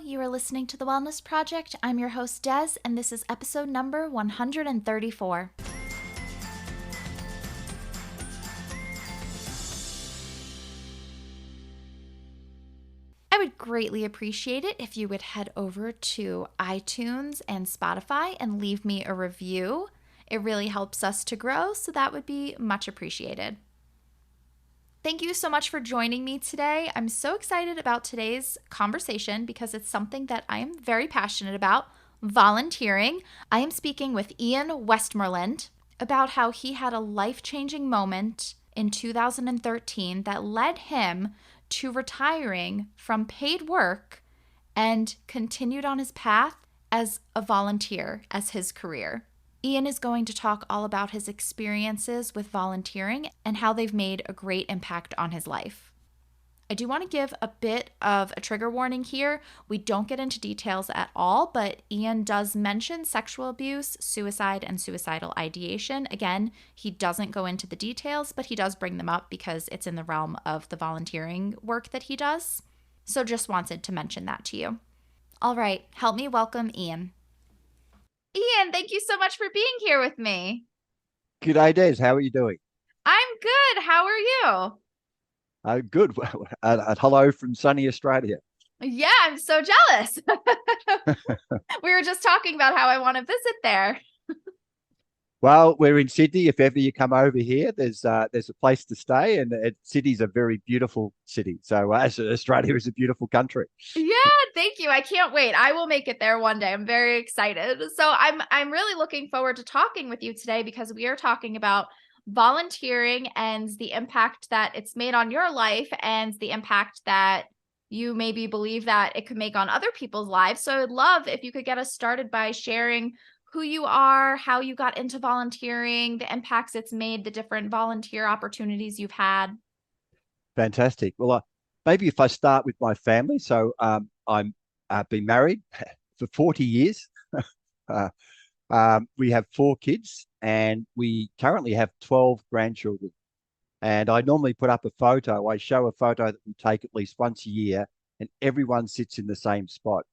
You are listening to The Wellness Project. I'm your host, Des, and this is episode number 134. I would greatly appreciate it if you would head over to iTunes and Spotify and leave me a review. It really helps us to grow, so that would be much appreciated. Thank you so much for joining me today. I'm so excited about today's conversation because it's something that I am very passionate about, volunteering. I am speaking with Ian Westmoreland about how he had a life-changing moment in 2013 that led him to retiring from paid work and continued on his path as a volunteer as his career. Ian is going to talk all about his experiences with volunteering and how they've made a great impact on his life. I do want to give a bit of a trigger warning here. We don't get into details at all, but Ian does mention sexual abuse, suicide, and suicidal ideation. Again, he doesn't go into the details, but he does bring them up because it's in the realm of the volunteering work that he does. So just wanted to mention that to you. All right, help me welcome Ian. Ian, thank you so much for being here with me. G'day, Des. How are you doing? I'm good. How are you? Good. Hello from sunny Australia. Yeah, I'm so jealous. We were just talking about how I want to visit there. Well, we're in Sydney. If ever you come over here, there's a place to stay, and Sydney's a very beautiful city. So Australia is a beautiful country. Yeah, thank you. I can't wait. I will make it there one day. I'm very excited. So I'm really looking forward to talking with you today because we are talking about volunteering and the impact that it's made on your life and the impact that you maybe believe that it could make on other people's lives. So I'd love if you could get us started by sharing who you are, how you got into volunteering, the impacts it's made, the different volunteer opportunities you've had. Fantastic. Well, maybe if I start with my family. So I've been married for 40 years. Uh, we have 4 kids, and we currently have 12 grandchildren. And I normally put up a photo. I show a photo that we take at least once a year, and everyone sits in the same spot.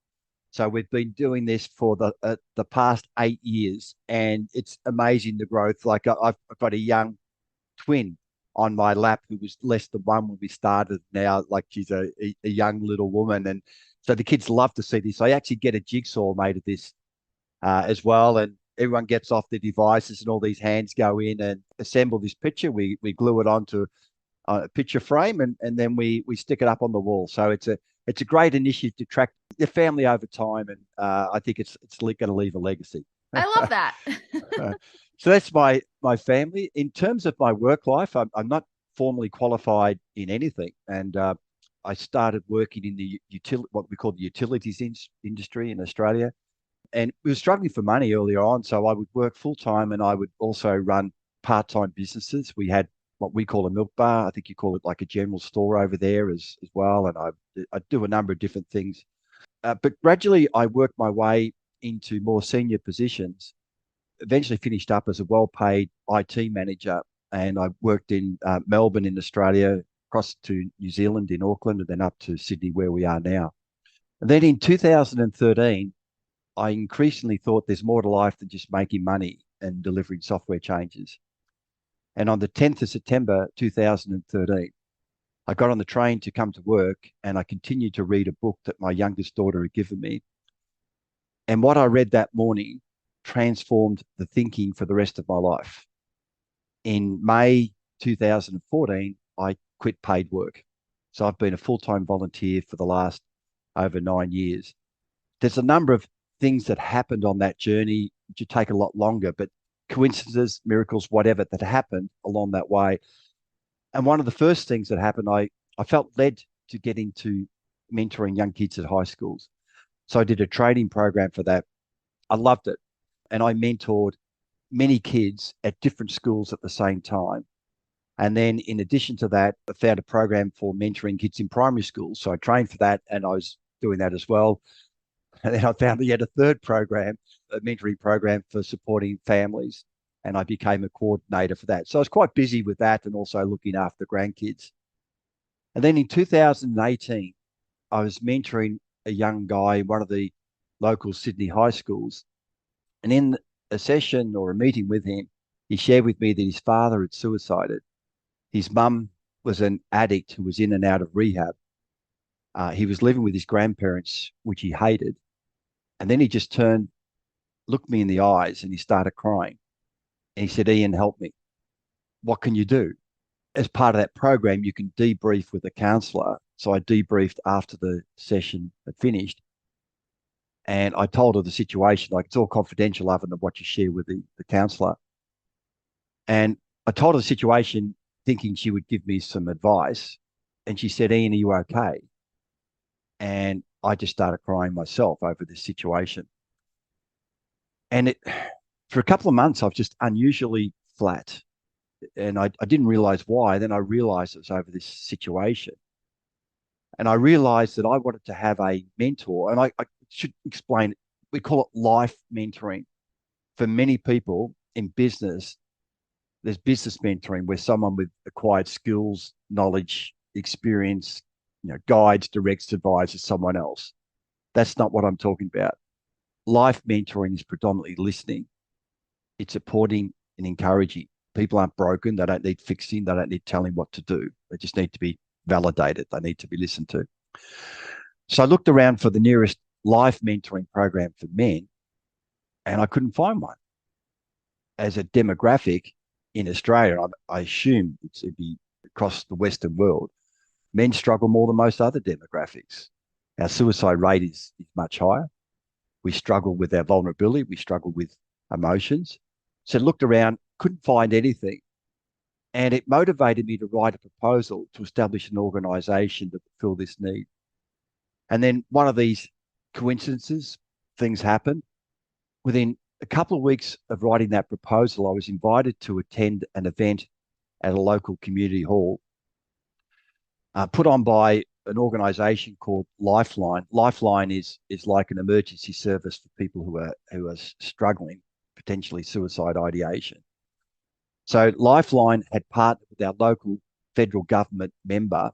So we've been doing this for the past 8 years, and it's amazing the growth. Like I've got a young twin on my lap who was less than one when we started. Now, like she's a young little woman, and so the kids love to see this. I actually get a jigsaw made of this as well, and everyone gets off their devices, and all these hands go in and assemble this picture. We glue it onto a picture frame, and then we stick it up on the wall. So it's a great initiative to track the family over time, and I think it's going to leave a legacy. I love that. Uh, so that's my family. In terms of my work life, I'm not formally qualified in anything, and I started working in the what we call the utilities industry in Australia, and we were struggling for money earlier on. So I would work full time, and I would also run part-time businesses. We had what we call a milk bar. I think you call it like a general store over there as well. And I do a number of different things. But gradually I worked my way into more senior positions, eventually finished up as a well-paid IT manager. And I worked in Melbourne in Australia, across to New Zealand in Auckland, and then up to Sydney where we are now. And then in 2013, I increasingly thought there's more to life than just making money and delivering software changes. And on the 10th of September 2013, I got on the train to come to work, and I continued to read a book that my youngest daughter had given me. And what I read that morning transformed the thinking for the rest of my life. In May 2014, I quit paid work. So I've been a full-time volunteer for the last over 9 years. There's a number of things that happened on that journey which would take a lot longer, but coincidences, miracles, whatever that happened along that way. And one of the first things that happened, I felt led to get into mentoring young kids at high schools. So I did a training program for that. I loved it. And I mentored many kids at different schools at the same time. And then in addition to that, I found a program for mentoring kids in primary schools. So I trained for that, and I was doing that as well. And then I found we had a third program, a mentoring program for supporting families. And I became a coordinator for that. So I was quite busy with that and also looking after grandkids. And then in 2018, I was mentoring a young guy in one of the local Sydney high schools. And in a session or a meeting with him, he shared with me that his father had suicided. His mum was an addict who was in and out of rehab. He was living with his grandparents, which he hated. And then he just turned, looked me in the eyes, and he started crying. And he said, Ian, help me. What can you do? As part of that program, you can debrief with a counsellor. So I debriefed after the session had finished. And I told her the situation, like it's all confidential other than what you share with the counsellor. And I told her the situation thinking she would give me some advice. And she said, Ian, are you okay? And I just started crying myself over this situation. And for a couple of months, I was just unusually flat. And I didn't realize why. Then I realized it was over this situation. And I realized that I wanted to have a mentor. And I should explain, we call it life mentoring. For many people in business, there's business mentoring where someone with acquired skills, knowledge, experience, guides, directs, advises someone else. That's not what I'm talking about. Life mentoring is predominantly listening. It's supporting and encouraging. People aren't broken. They don't need fixing. They don't need telling what to do. They just need to be validated. They need to be listened to. So I looked around for the nearest life mentoring program for men, and I couldn't find one. As a demographic in Australia, I assume it'd be across the Western world, men struggle more than most other demographics. Our suicide rate is much higher. We struggle with our vulnerability. We struggle with emotions. So I looked around, couldn't find anything. And it motivated me to write a proposal to establish an organisation to fulfill this need. And then one of these coincidences, things happened. Within a couple of weeks of writing that proposal, I was invited to attend an event at a local community hall put on by an organisation called Lifeline. Lifeline is like an emergency service for people who are struggling, potentially suicide ideation. So Lifeline had partnered with our local federal government member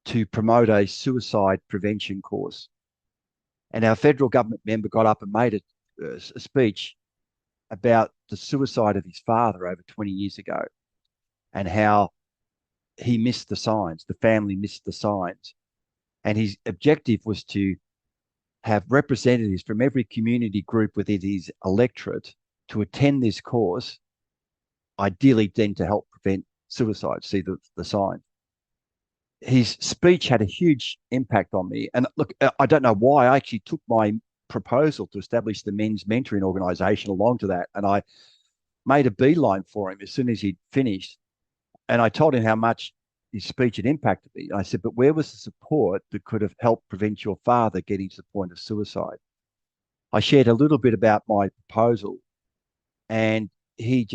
to promote a suicide prevention course. And our federal government member got up and made a speech about the suicide of his father over 20 years ago and how he missed the signs, the family missed the signs. And his objective was to have representatives from every community group within his electorate to attend this course, ideally then to help prevent suicide, see the signs. His speech had a huge impact on me. And look, I don't know why. I actually took my proposal to establish the men's mentoring organisation along to that. And I made a beeline for him as soon as he'd finished. And I told him how much his speech had impacted me. And I said, but where was the support that could have helped prevent your father getting to the point of suicide? I shared a little bit about my proposal and he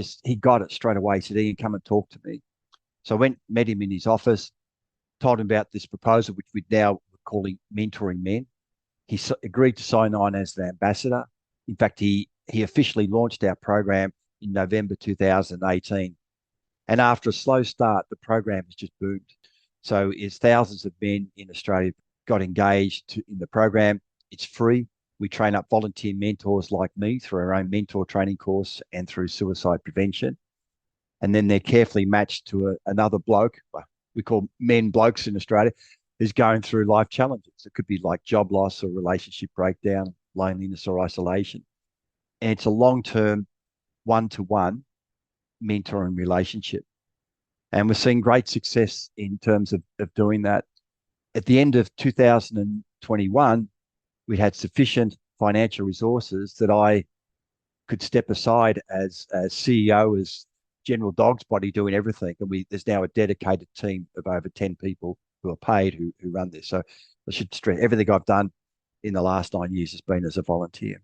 got it straight away. He said, Ian, come and talk to me. So I went, met him in his office, told him about this proposal, which we're now calling Mentoring Men. He agreed to sign on as the ambassador. In fact, he officially launched our program in November 2018. And after a slow start, the program has just boomed. So it's thousands of men in Australia got engaged in the program. It's free. We train up volunteer mentors like me through our own mentor training course and through suicide prevention. And then they're carefully matched to another bloke, we call men blokes in Australia, who's going through life challenges. It could be like job loss or relationship breakdown, loneliness or isolation. And it's a long-term one-to-one mentoring relationship. And we're seeing great success in terms of doing that. At the end of 2021, we had sufficient financial resources that I could step aside as CEO, as general dog's body doing everything. And there's now a dedicated team of over 10 people who are paid who run this. So I should stress everything I've done in the last 9 years has been as a volunteer.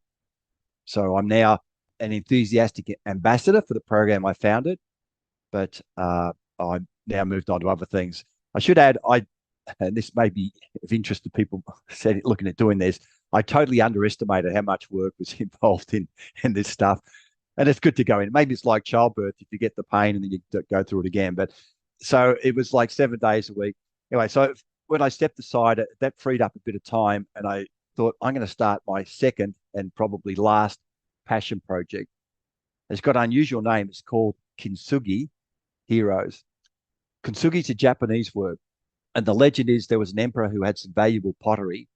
So I'm now an enthusiastic ambassador for the program I founded, but I'm now moved on to other things. I should add, and this may be of interest to people looking at doing this, I totally underestimated how much work was involved in this stuff. And it's good to go in. Maybe it's like childbirth. If you get the pain and then you go through it again. But so it was like 7 days a week. Anyway, so when I stepped aside, that freed up a bit of time, and I thought I'm going to start my second and probably last passion project. It's got an unusual name. It's called Kintsugi Heroes. Kintsugi is a Japanese word, and the legend is there was an emperor who had some valuable pottery.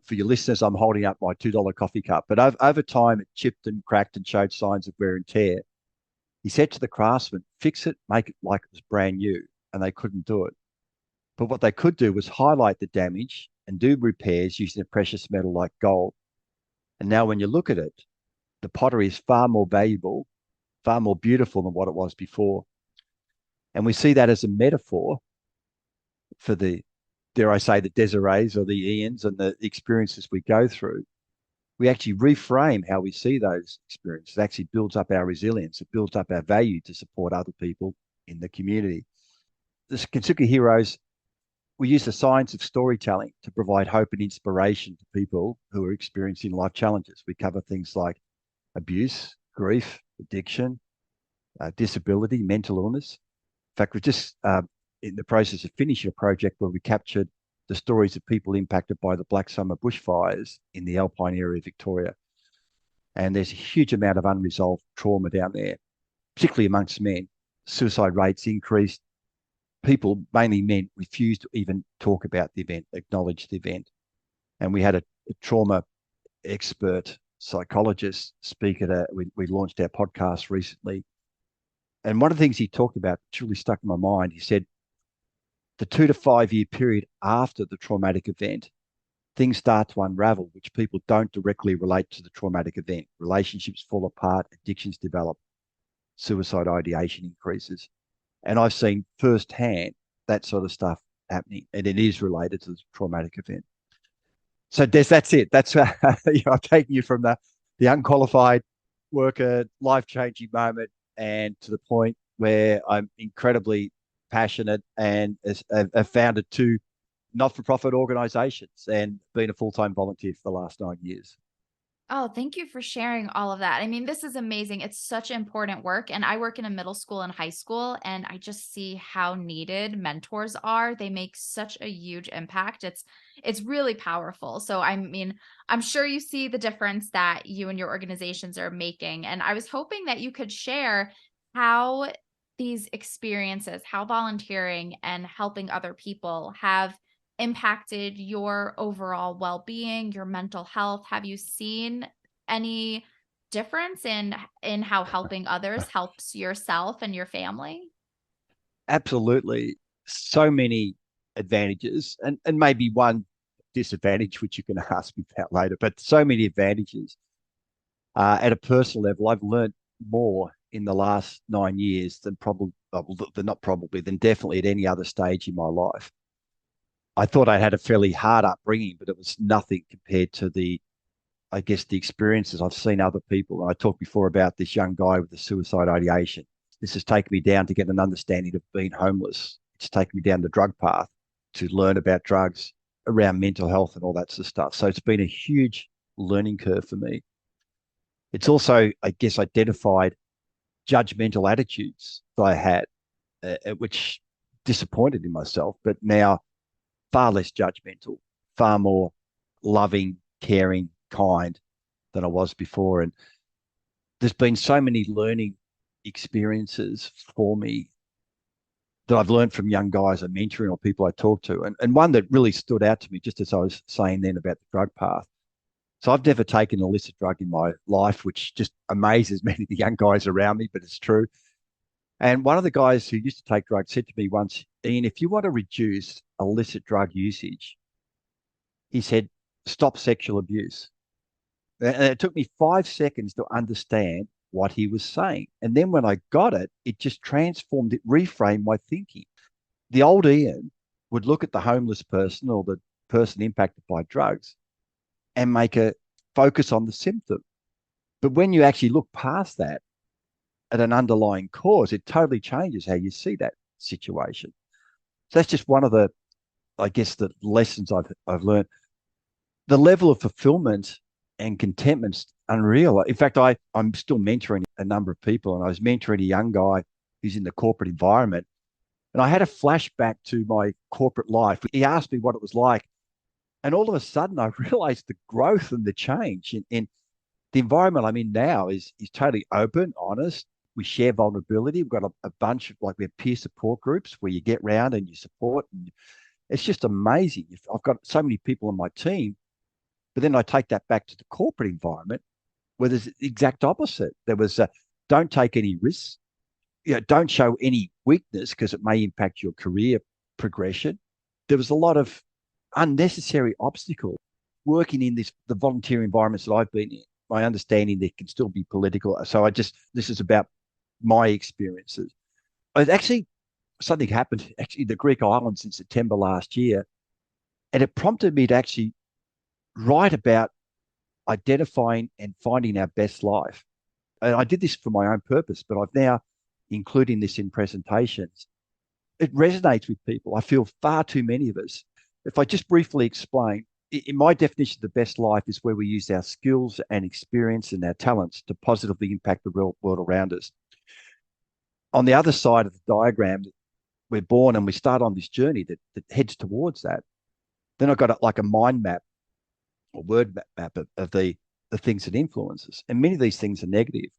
For your listeners, I'm holding up my $2 coffee cup, but over time it chipped and cracked and showed signs of wear and tear. He said to the craftsmen, fix it, make it like it was brand new, and they couldn't do it. But what they could do was highlight the damage and do repairs using a precious metal like gold. And now when you look at it, the pottery is far more valuable, far more beautiful than what it was before. And we see that as a metaphor for the, dare I say, the Desirees or the Ians and the experiences we go through. We actually reframe how we see those experiences. It actually builds up our resilience. It builds up our value to support other people in the community. The Kintsugi Heroes, we use the science of storytelling to provide hope and inspiration to people who are experiencing life challenges. We cover things like abuse, grief, addiction, disability, mental illness. In fact, we're just in the process of finishing a project where we captured the stories of people impacted by the Black Summer bushfires in the Alpine area of Victoria. And there's a huge amount of unresolved trauma down there, particularly amongst men. Suicide rates increased. People, mainly men, refused to even talk about the event, acknowledge the event. And we had a trauma expert psychologist speak at we launched our podcast recently. And one of the things he talked about, which really stuck in my mind, he said, the 2 to 5 year period after the traumatic event, things start to unravel, which people don't directly relate to the traumatic event. Relationships fall apart, addictions develop, suicide ideation increases. And I've seen firsthand that sort of stuff happening, and it is related to the traumatic event. So Des, that's it. That's I've taken you from the unqualified worker, life changing moment, and to the point where I'm incredibly passionate and have founded two not for profit organisations and been a full time volunteer for the last 9 years. Oh, thank you for sharing all of that. I mean, this is amazing. It's such important work. And I work in a middle school and high school, and I just see how needed mentors are. They make such a huge impact. It's really powerful. So I mean, I'm sure you see the difference that you and your organizations are making. And I was hoping that you could share how these experiences, how volunteering and helping other people have impacted your overall well-being, your mental health? Have you seen any difference in how helping others helps yourself and your family? Absolutely. So many advantages and maybe one disadvantage, which you can ask me about later, but so many advantages. At a personal level, I've learned more in the last 9 years than probably, not probably, than definitely at any other stage in my life. I thought I had a fairly hard upbringing, but it was nothing compared to I guess, the experiences I've seen other people. And I talked before about this young guy with the suicide ideation. This has taken me down to get an understanding of being homeless. It's taken me down the drug path to learn about drugs, around mental health and all that sort of stuff. So it's been a huge learning curve for me. It's also, I guess, identified judgmental attitudes that I had, which disappointed in myself, but now far less judgmental, far more loving, caring, kind than I was before. And there's been so many learning experiences for me that I've learned from young guys I'm mentoring or people I talk to. And one that really stood out to me, just as I was saying then about the drug path. So I've never taken an illicit drug in my life, which just amazes many of the young guys around me, but it's true. And one of the guys who used to take drugs said to me once, Ian, if you want to reduce illicit drug usage, he said, stop sexual abuse. And it took me 5 seconds to understand what he was saying. And then when I got it, it just transformed, it reframed my thinking. The old Ian would look at the homeless person or the person impacted by drugs and make a focus on the symptom. But when you actually look past that at an underlying cause, it totally changes how you see that situation. So that's just one of the, I guess, the lessons I've learned. The level of fulfillment and contentment's unreal. In fact, I'm still mentoring a number of people, and I was mentoring a young guy who's in the corporate environment, And I had a flashback to my corporate life. He asked me what it was like. And all of a sudden, I realized the growth and the change in the environment I'm in now is totally open, honest. We share vulnerability. We've got a bunch of like we have peer support groups where you get round and you support. And it's just amazing. I've got so many people on my team, but then I take that back to the corporate environment where there's the exact opposite. There was don't take any risks. Don't show any weakness because it may impact your career progression. There was a lot of unnecessary obstacles working in the volunteer environments that I've been in. My understanding there can still be political. So this is about my experiences. Actually, something happened actually in the Greek islands in September last year, and it prompted me to actually write about identifying and finding our best life. And I did this for my own purpose, but I've now including this in presentations. It resonates with people. I feel far too many of us. If I just briefly explain, in my definition, the best life is where we use our skills and experience and our talents to positively impact the real world around us. On the other side of the diagram, we're born and we start on this journey that heads towards that. Then I've got like a mind map or word map of the things that influence us. And many of these things are negative.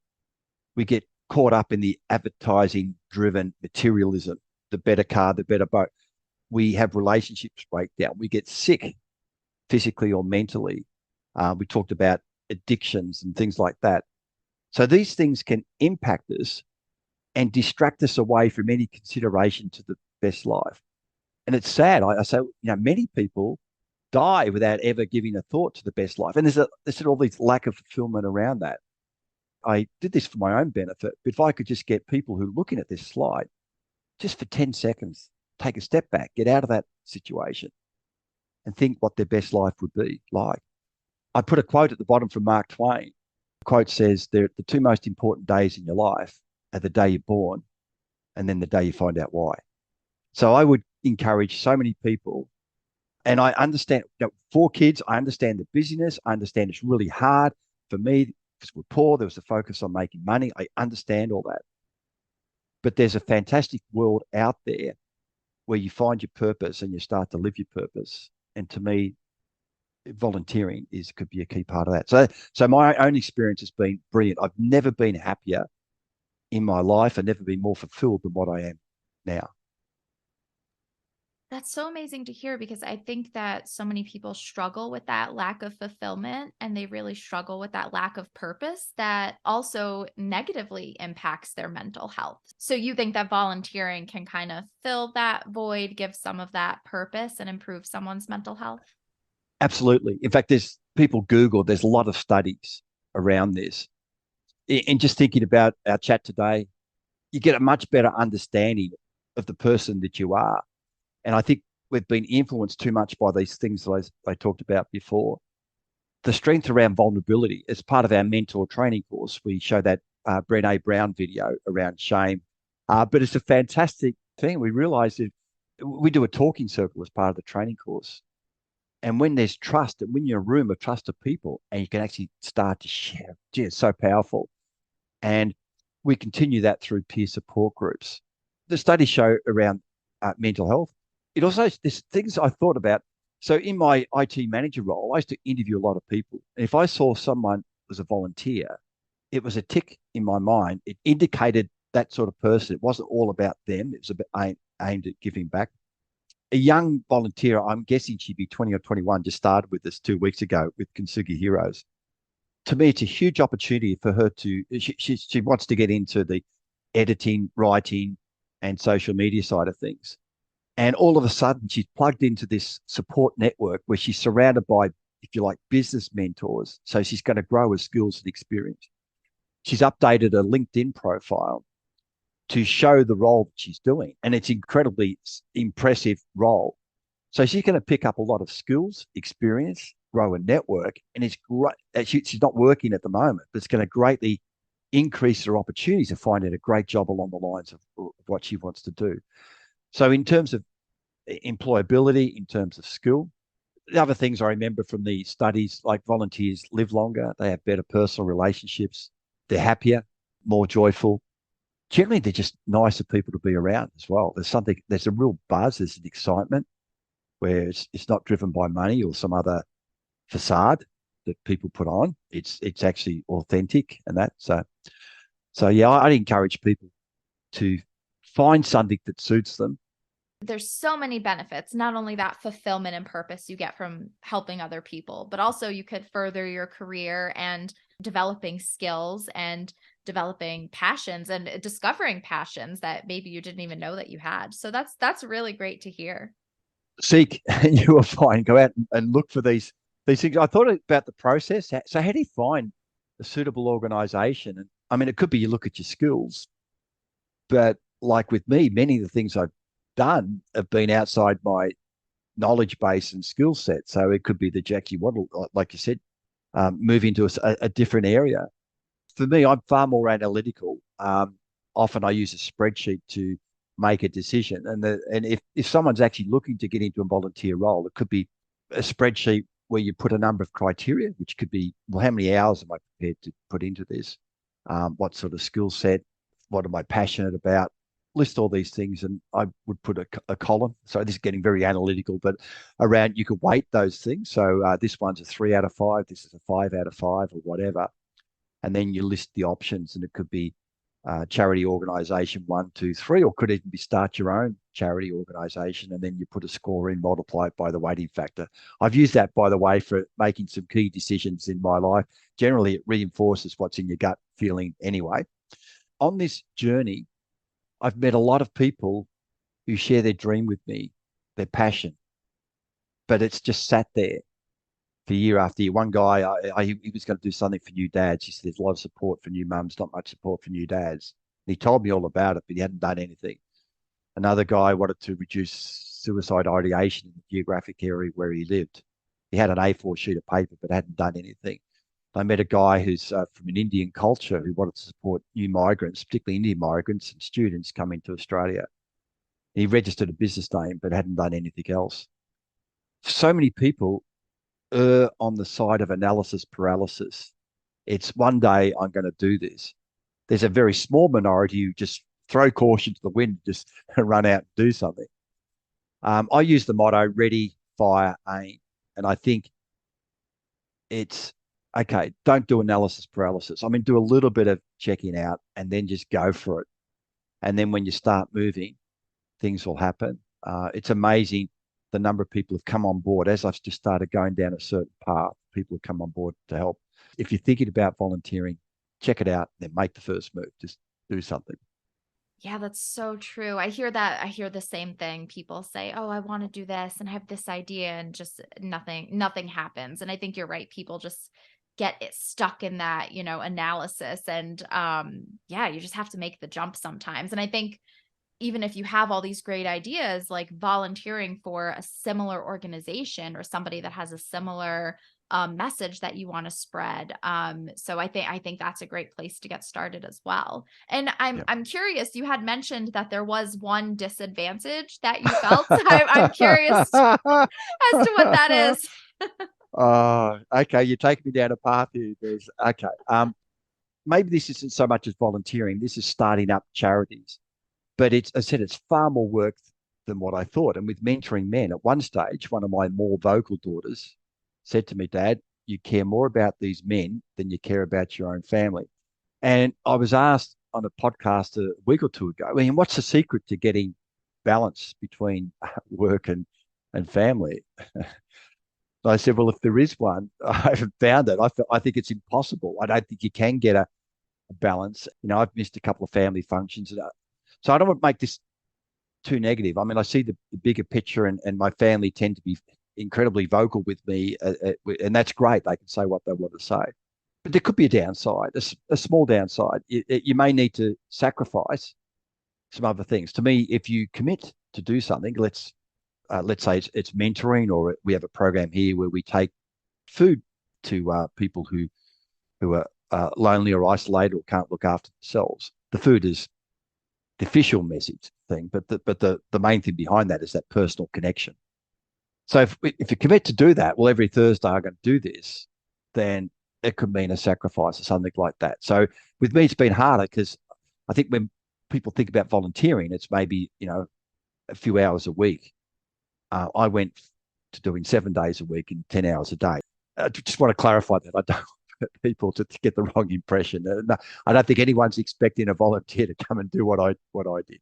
We get caught up in the advertising driven materialism, the better car, the better boat. We have relationships break down. We get sick physically or mentally. We talked about addictions and things like that. So these things can impact us and distract us away from any consideration to the best life. And it's sad. I say, many people die without ever giving a thought to the best life. And there's all this lack of fulfillment around that. I did this for my own benefit, but if I could just get people who are looking at this slide, just for 10 seconds, take a step back, get out of that situation and think what their best life would be like. I put a quote at the bottom from Mark Twain. The quote says, the two most important days in your life are the day you're born and then the day you find out why. So I would encourage so many people, and I understand, for kids, I understand the busyness. I understand it's really hard for me because we're poor. There was a focus on making money. I understand all that. But there's a fantastic world out there where you find your purpose and you start to live your purpose. And to me, volunteering could be a key part of that. So my own experience has been brilliant. I've never been happier in my life and never been more fulfilled than what I am now. That's so amazing to hear because I think that so many people struggle with that lack of fulfillment and they really struggle with that lack of purpose that also negatively impacts their mental health. So you think that volunteering can kind of fill that void, give some of that purpose and improve someone's mental health? Absolutely. In fact, there's a lot of studies around this. And just thinking about our chat today, you get a much better understanding of the person that you are. And I think we've been influenced too much by these things that I talked about before. The strength around vulnerability as part of our mentor training course, we show that Brené Brown video around shame. But it's a fantastic thing. We realize that we do a talking circle as part of the training course. And when there's trust, and when you're in a room of trusted people and you can actually start to share, gee, it's so powerful. And we continue that through peer support groups. The studies show around mental health. It also, there's things I thought about. So in my IT manager role, I used to interview a lot of people. And if I saw someone was a volunteer, it was a tick in my mind. It indicated that sort of person. It wasn't all about them. It was a bit aimed at giving back. A young volunteer, I'm guessing she'd be 20 or 21, just started with us 2 weeks ago with Kintsugi Heroes. To me, it's a huge opportunity for her she wants to get into the editing, writing, and social media side of things. And all of a sudden, she's plugged into this support network where she's surrounded by, if you like, business mentors. So she's going to grow her skills and experience. She's updated a LinkedIn profile to show the role that she's doing. And it's incredibly impressive role. So she's going to pick up a lot of skills, experience, grow a network. And it's great. She's not working at the moment, but it's going to greatly increase her opportunities of finding a great job along the lines of what she wants to do. So in terms of employability, in terms of skill, the other things I remember from the studies, like volunteers live longer, they have better personal relationships, they're happier, more joyful. generally they're just nicer people to be around as well. There's a real buzz, there's an excitement where it's not driven by money or some other facade that people put on. It's actually authentic and that. So yeah, I'd encourage people to find something that suits them. There's so many benefits, not only that fulfillment and purpose you get from helping other people, but also you could further your career and developing skills and developing passions and discovering passions that maybe you didn't even know that you had. So that's really great to hear. Seek and you will find. Go out and look for these things. I thought about the process. So how do you find a suitable organization? And I mean, it could be you look at your skills, but like with me, many of the things I've done have been outside my knowledge base and skill set. So it could be the Jackie Waddle, like you said, move into a different area. For me, I'm far more analytical. Often I use a spreadsheet to make a decision. And if someone's actually looking to get into a volunteer role, it could be a spreadsheet where you put a number of criteria, which could be, well, how many hours am I prepared to put into this? What sort of skill set? What am I passionate about? List all these things, and I would put a column. So this is getting very analytical, but around you could weight those things. So this one's a 3 out of 5. This is a 5 out of 5, or whatever. And then you list the options, and it could be charity organization 1, 2, 3, or could even be start your own charity organization, and then you put a score in, multiply it by the weighting factor. I've used that, by the way, for making some key decisions in my life. Generally, it reinforces what's in your gut feeling anyway. On this journey, I've met a lot of people who share their dream with me, their passion, but it's just sat there for year after year. One guy, he was going to do something for new dads. He said there's a lot of support for new mums, not much support for new dads. And he told me all about it, but he hadn't done anything. Another guy wanted to reduce suicide ideation in the geographic area where he lived. He had an A4 sheet of paper, but hadn't done anything. I met a guy who's from an Indian culture who wanted to support new migrants, particularly Indian migrants and students coming to Australia. He registered a business name, but hadn't done anything else. So many people err on the side of analysis paralysis. It's one day I'm going to do this. There's a very small minority who just throw caution to the wind, just run out and do something. I use the motto ready, fire, aim. And I think it's okay, don't do analysis paralysis. I mean, do a little bit of checking out and then just go for it. And then when you start moving, things will happen. It's amazing the number of people have come on board as I've just started going down a certain path. People have come on board to help. If you're thinking about volunteering, check it out, then make the first move. Just do something. Yeah, that's so true. I hear that. I hear the same thing. People say, "Oh, I want to do this and I have this idea," and just nothing happens. And I think you're right. People just get it stuck in that, analysis and yeah, you just have to make the jump sometimes. And I think even if you have all these great ideas, like volunteering for a similar organization or somebody that has a similar message that you want to spread. So I think that's a great place to get started as well. And I'm Yeah. I'm curious. You had mentioned that there was one disadvantage that you felt. I'm curious as to what that is. Okay, you're taking me down a path here. There's okay. Maybe this isn't so much as volunteering. This is starting up charities. But I said, it's far more work than what I thought. And with mentoring men, at one stage, one of my more vocal daughters said to me, Dad, you care more about these men than you care about your own family. And I was asked on a podcast a week or two ago, I mean, what's the secret to getting balance between work and family? I said, well, if there is one, I haven't found it. I think it's impossible. I don't think you can get a balance. I've missed a couple of family functions. So I don't want to make this too negative. I mean, I see the bigger picture, and my family tend to be incredibly vocal with me, and that's great. They can say what they want to say. But there could be a downside, a small downside. You may need to sacrifice some other things. To me, if you commit to do something, let's say it's mentoring, or we have a program here where we take food to people who are lonely or isolated or can't look after themselves. The food is the official message thing, but the main thing behind that is that personal connection. So if you commit to do that, well, every Thursday I'm going to do this, then it could mean a sacrifice or something like that. So with me, it's been harder because I think when people think about volunteering, it's maybe, a few hours a week. I went to doing 7 days a week and 10 hours a day. I just want to clarify that. I don't want people to get the wrong impression. No, I don't think anyone's expecting a volunteer to come and do what I did.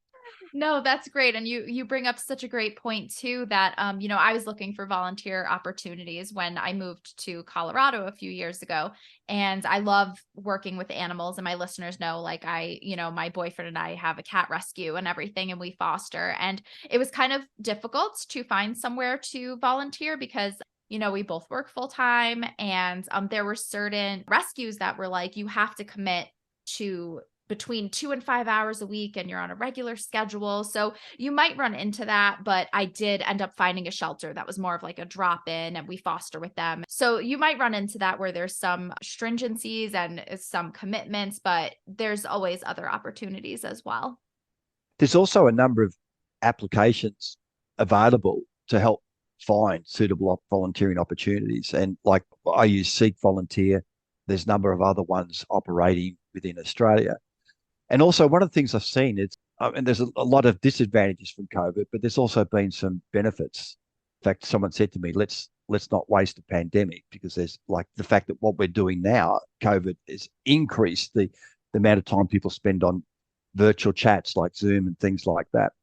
No, that's great. And you bring up such a great point too that I was looking for volunteer opportunities when I moved to Colorado a few years ago. And I love working with animals. And my listeners know, like my boyfriend and I have a cat rescue and everything, and we foster. And it was kind of difficult to find somewhere to volunteer because we both work full time, and there were certain rescues that were like, you have to commit to between 2 and 5 hours a week and you're on a regular schedule. So you might run into that. But I did end up finding a shelter that was more of like a drop in, and we foster with them. So you might run into that where there's some stringencies and some commitments, but there's always other opportunities as well. There's also a number of applications available to help find suitable volunteering opportunities. And like I use Seek Volunteer. There's a number of other ones operating within Australia. And also, one of the things I've seen is, and there's a lot of disadvantages from COVID, but there's also been some benefits. In fact, someone said to me, let's not waste a pandemic, because there's like the fact that what we're doing now, COVID has increased the amount of time people spend on virtual chats like Zoom and things like that.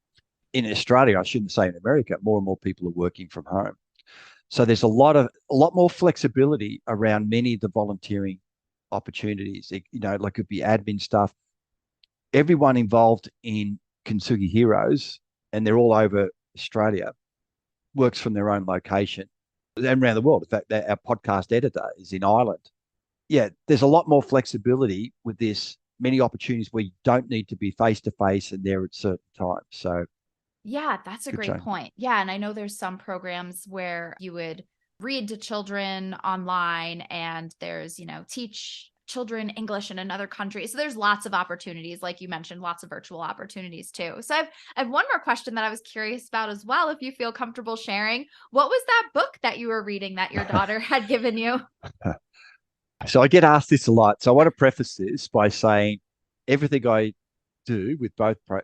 In Australia, I shouldn't say in America, more and more people are working from home. So there's a lot more flexibility around many of the volunteering opportunities. Like it could be admin stuff. Everyone involved in Kintsugi Heroes, and they're all over Australia, works from their own location and around the world. In fact, our podcast editor is in Ireland. Yeah, there's a lot more flexibility with this, many opportunities where you don't need to be face to face and there at certain times. So Yeah, that's a good great job. point. Yeah, and I know there's some programs where you would read to children online, and there's, teach children English in another country. So there's lots of opportunities, like you mentioned, lots of virtual opportunities too. So I have one more question that I was curious about as well, if you feel comfortable sharing. What was that book that you were reading that your daughter had given you? So I get asked this a lot. So I want to preface this by saying everything I do with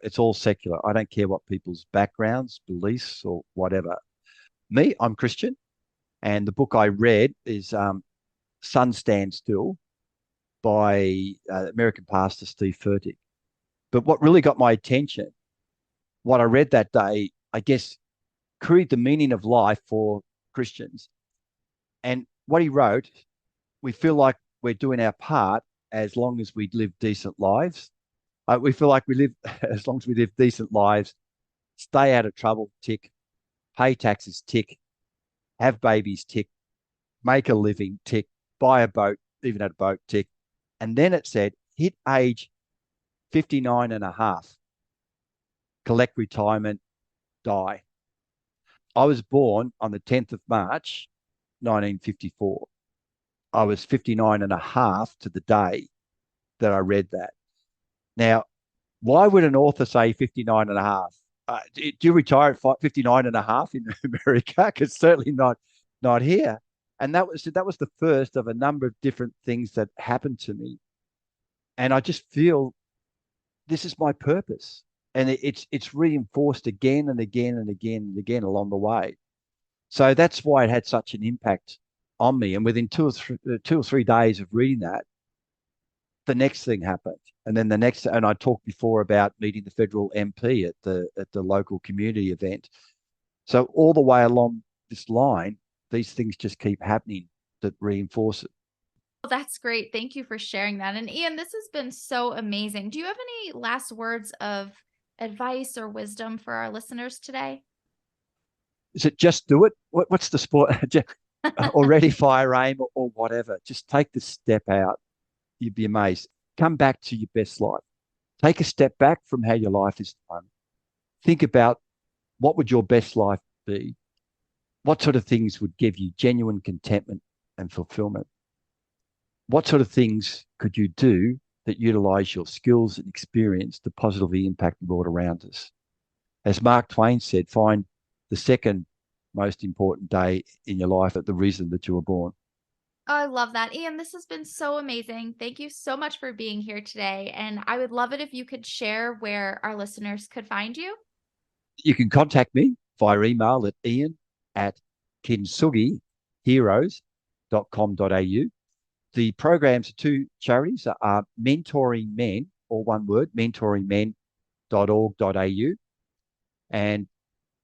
it's all secular. I don't care what people's backgrounds, beliefs, or whatever. Me, I'm Christian, and the book I read is Sun Stand Still by American pastor Steve Furtick. But what really got my attention, what I read that day, I guess, queried the meaning of life for Christians. And what he wrote, we feel like we're doing our part as long as we live decent lives. We feel like we live, as long as we live decent lives, stay out of trouble, tick, pay taxes, tick, have babies, tick, make a living, tick, buy a boat, even at a boat, tick. And then it said, hit age 59 and a half, collect retirement, die. I was born on the 10th of March, 1954. I was 59 and a half to the day that I read that. Now, why would an author say 59 and a half? Do you retire at 59 and a half in America? Because certainly not here. And that was the first of a number of different things that happened to me. And I just feel this is my purpose. And it's reinforced again and again and again and again along the way. So that's why it had such an impact on me. And within 2 or 3 days of reading that, the next thing happened. And then the next, and I talked before about meeting the federal MP at the local community event. So all the way along this line, these things just keep happening that reinforce it. Well, that's great. Thank you for sharing that. And Ian, this has been so amazing. Do you have any last words of advice or wisdom for our listeners today? Is it just do it? What's the sport? Already fire aim or whatever. Just take the step out. You'd be amazed. Come back to your best life. Take a step back from how your life is at the moment. Think about what would your best life be? What sort of things would give you genuine contentment and fulfillment? What sort of things could you do that utilize your skills and experience to positively impact the world around us? As Mark Twain said, find the second most important day in your life at the reason that you were born. Oh, I love that. Ian, this has been so amazing. Thank you so much for being here today. And I would love it if you could share where our listeners could find you. You can contact me via email at ian@kintsugiheroes.com.au. The programs are two charities are Mentoring Men, or one word, mentoringmen.org.au, and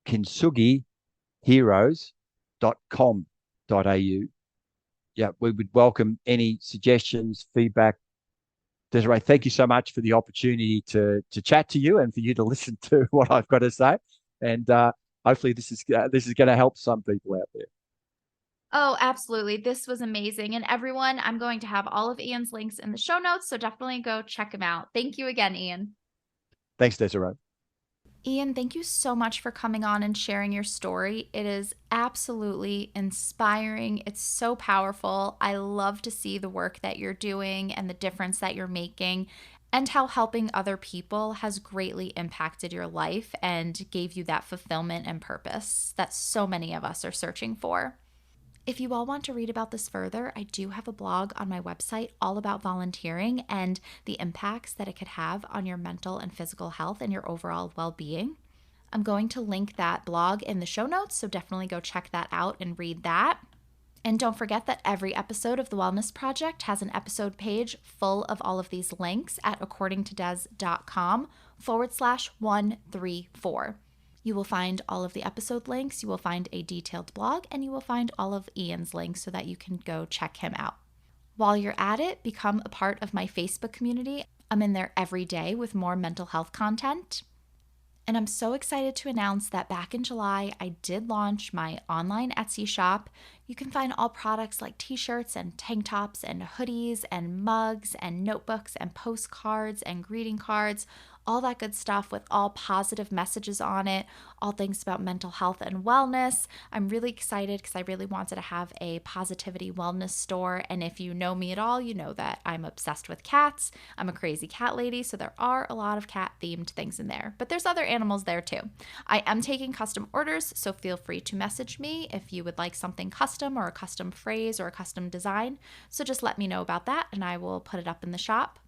kintsugiheroes.com.au. Yeah, we would welcome any suggestions, feedback. Desiree, thank you so much for the opportunity to chat to you and for you to listen to what I've got to say. And hopefully, this is going to help some people out there. Oh, absolutely. This was amazing. And everyone, I'm going to have all of Ian's links in the show notes. So definitely go check him out. Thank you again, Ian. Thanks, Desiree. Ian, thank you so much for coming on and sharing your story. It is absolutely inspiring. It's so powerful. I love to see the work that you're doing and the difference that you're making, and how helping other people has greatly impacted your life and gave you that fulfillment and purpose that so many of us are searching for. If you all want to read about this further, I do have a blog on my website all about volunteering and the impacts that it could have on your mental and physical health and your overall well being. I'm going to link that blog in the show notes, so definitely go check that out and read that. And don't forget that every episode of The Wellness Project has an episode page full of all of these links at accordingtodez.com/134. You will find all of the episode links, you will find a detailed blog, and you will find all of Ian's links so that you can go check him out. While you're at it, become a part of my Facebook community. I'm in there every day with more mental health content. And I'm so excited to announce that back in July, I did launch my online Etsy shop. You can find all products like t-shirts and tank tops and hoodies and mugs and notebooks and postcards and greeting cards, all that good stuff with all positive messages on it, all things about mental health and wellness. I'm really excited because I really wanted to have a positivity wellness store. And if you know me at all, you know that I'm obsessed with cats. I'm a crazy cat lady, so there are a lot of cat themed things in there. But there's other animals there too. I am taking custom orders, so feel free to message me if you would like something custom or a custom phrase or a custom design. So just let me know about that and I will put it up in the shop.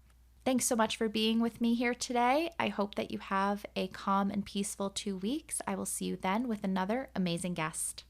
Thanks so much for being with me here today. I hope that you have a calm and peaceful 2 weeks. I will see you then with another amazing guest.